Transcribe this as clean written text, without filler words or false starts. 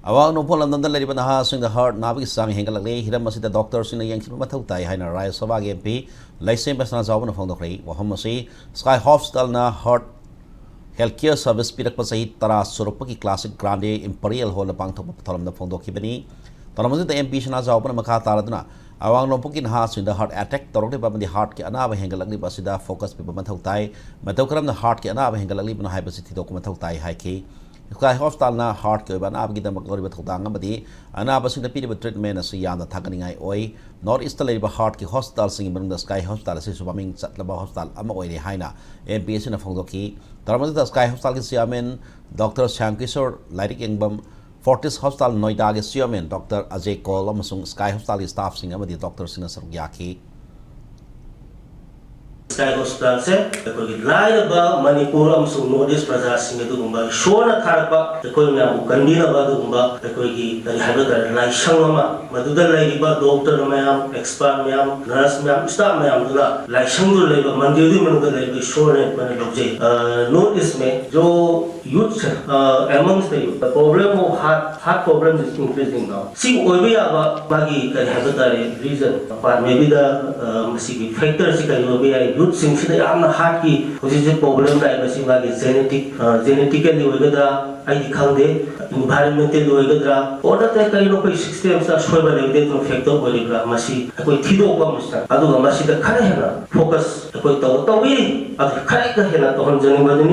Awang no polam nanda lari bana sing the heart nabi sang hengalakle hiram masida doctor sing yang kiba mathau tai haina rai sabha ge mp laisem Sanajaoba na phongdok rei waham masi sky hospital na heart healthcare service pirak pa sahi tara surupa ki classic grande imperial hall na pangthok pathalam na phongdok kibani taramasi the mp Sanajaoba na makha taraduna awang no pukin ha sing the heart attack torok ba the heart ki anaba hengalakli basida focus pe mathau tai mathau karam na heart ki anaba hengalakli bana hai basi thidok mathau tai hai ki Sky hospital na heart ke ban ab gidam glori bat khudang amadi ana basing da piri treatment as yam da thakani ngai oi north east le ba heart ki hospital sing bang da sky hospital se subaming chatla ba hospital ama oi re haina MPS na phongdoki tarmadi da sky hospital ki chairman Dr. Shankishore Lairik Engbam Fortis Hospital Noida ki chairman Dr. Ajay Kol amasung sky hospital ki staff sing amadi Dr. Sina Sarugyaki Sky hospital se koi lai ba Manipur amsung Northeast praja singe du gumba shona tharpa koi na kandina ba du gumba koi gi dari haba da lai shangama maduda lai ba doctor mayam expert mayam nurse mayam staff mayam dula lai shangdu lai ba mandiru manuda lai ba shona mane lokje Northeast mein jo youth amongst the youth the problem of heart problem is increasing now see oibe aba bagi dari haba da reason but maybe the masi factors ka oibe youth sing sida yamna heart ki hoji problem dai masi bagi genetically oigada ai dikhangde environmental oigadra order te kai no koi system sa shoiba levde to factor oigra masi koi thido ba musta adu masi da khare hena focus koi to wi adu khare ka hena to hon jani